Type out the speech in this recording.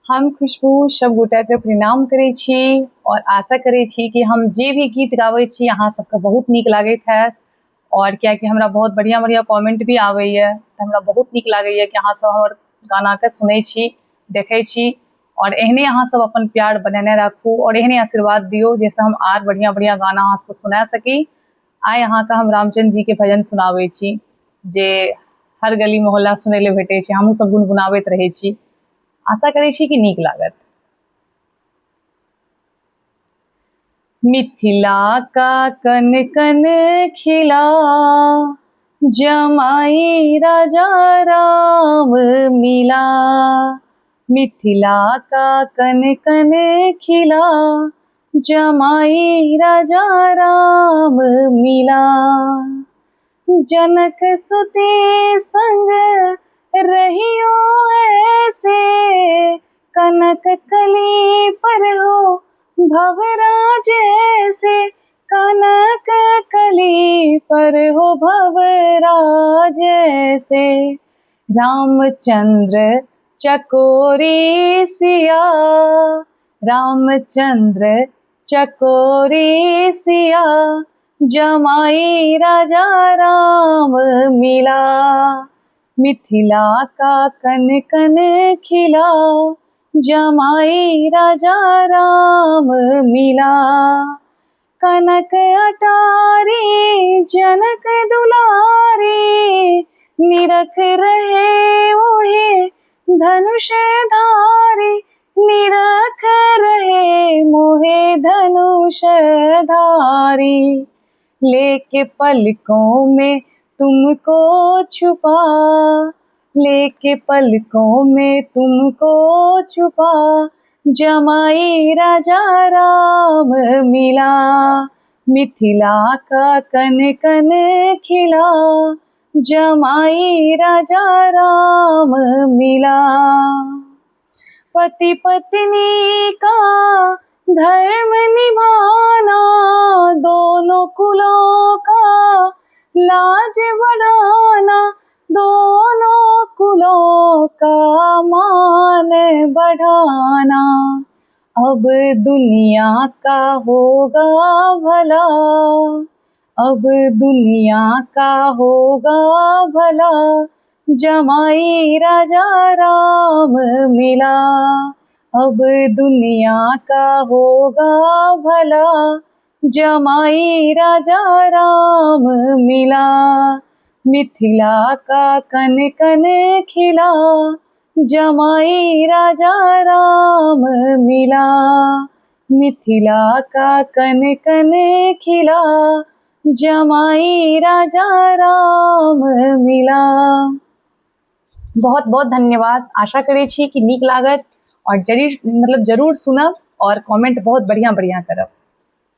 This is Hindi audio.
हम खुशबू सब गोटा के प्रणाम करै छी और आशा करै छी कि हम जे भी गीत गाबै छी अहाँ सबके बहुत नीक लागैत हैत। और कियाकि हमरा बहुत बढ़िया बढ़िया कमेंट भी आबैए तऽ हमरा बहुत नीक लागैए कि अहाँ सब हमर गानाके सुनै छी, देखै छी और एहने अहाँ सब अपन प्यार बनेने राखू और एहने आशीर्वाद दियौ जाहिसँ हम आर बढ़िया बढ़िया गाना अहाँ सबके सुना सकी। आइ अहाँके हम रामचंद्र जी के भजन सुनाबै छी जे हर गली मोहल्ला सुनै लए भेटै छै, हमहूँ सब गुनगुनाबैत रहै छी। आशा करै छी कि नीक लागत। मिथिला का कन कन खिला, जमाई राजा राम मिला। मिथिला का कन कन खिला, जमाई राजा राम मिला। जनक सुते संग रहियो ऐसे, कनक कली पर हो भवराज ऐसे। कनक कली पर हो भवराज ऐसे। रामचंद्र चकोरी सिया, रामचंद्र चकोरी सिया, जमाई राजा राम मिला। मिथिला का कन कन खिला, जमाई राजा राम मिला। कनक अटारी जनक दुलारी, निरख रहे मोहे धनुष धारी। निरख रहे मोहे धनुष धारी। लेके पलकों में तुमको छुपा, लेके पलकों में तुमको छुपा, जमाई राजा राम मिला। मिथिला का कन कन खिला, जमाई राजा राम मिला। पति पत्नी का धर्म निभाना, दोनों कुलों का लाज बढ़ाना। दोनों कुलों का मान बढ़ाना। अब दुनिया का होगा भला, अब दुनिया का होगा भला, जमाई राजा राम मिला। अब दुनिया का होगा भला, जमाई राजा राम मिला। मिथिला का कन कन खिला, जमाई राजा राम मिला। मिथिला का कन कन खिला, जमाई राजा राम मिला। बहुत बहुत धन्यवाद। आशा करै छी कि नीक लागत और जरूर सुनब और कमेंट बहुत बढ़िया बढ़िया करब।